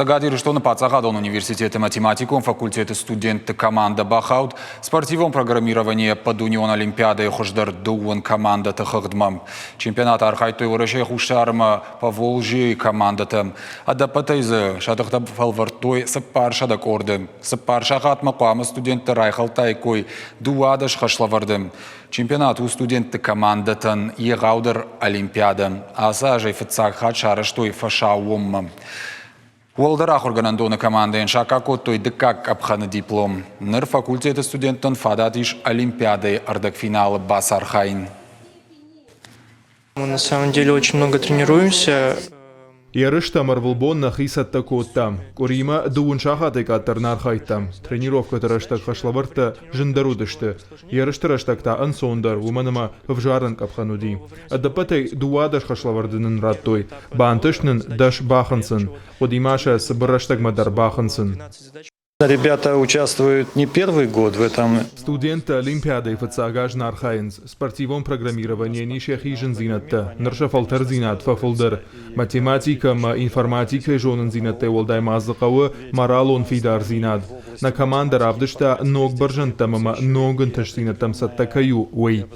Սագադի Ռշտոնը Պացաղադոն университета математикум факультета студенты команда Бахаут спортивом программирования Падунион Олимпиады хождар дуон команда тахагдмам. Чемпионат архайтой урашей хушарма по Волжье командатам. Адапатайзы шатахтаб фалвартой сапаршадак орды. Сапаршахат мақамы студенты райхалтайкой дуадаш хашлавардым. Чемпионат у студенты командатан егаудер Олимпиада. Асажей фацахат шараштой фашауом. Уолдерах органандона команда шакакоттой декак абханы диплом. Ныр факультета студентон фадатиш Олимпиады ардак-финала Басархайн. Мы на самом деле очень много тренируемся. Ярышта марвулбон на хисатта коттам. Курима дуун шахатык аттарнар хайтам. Тренировка тараштак хашлаварта жындарудышты. Ярышта раштакта ансондар уманыма вжаран капхануди. Адапатай дуадаш хашлавардынын раттой. Бантышнын даш бахансын. Кудимаша сбраштак мадар бахансын. Ребята участвуют не первый год в этом. Студенты Олимпиады фацагаж нархайнс. Спортивом программирование нишехижен зинатта. Ныршафалтар зинат фафулдар. Математика ма информатика жонын зинатте волдай мазлыкавы маралон фидар зинат. На команда равдышта ног баржантам ма ногын таш зинаттам саттакаю уэй.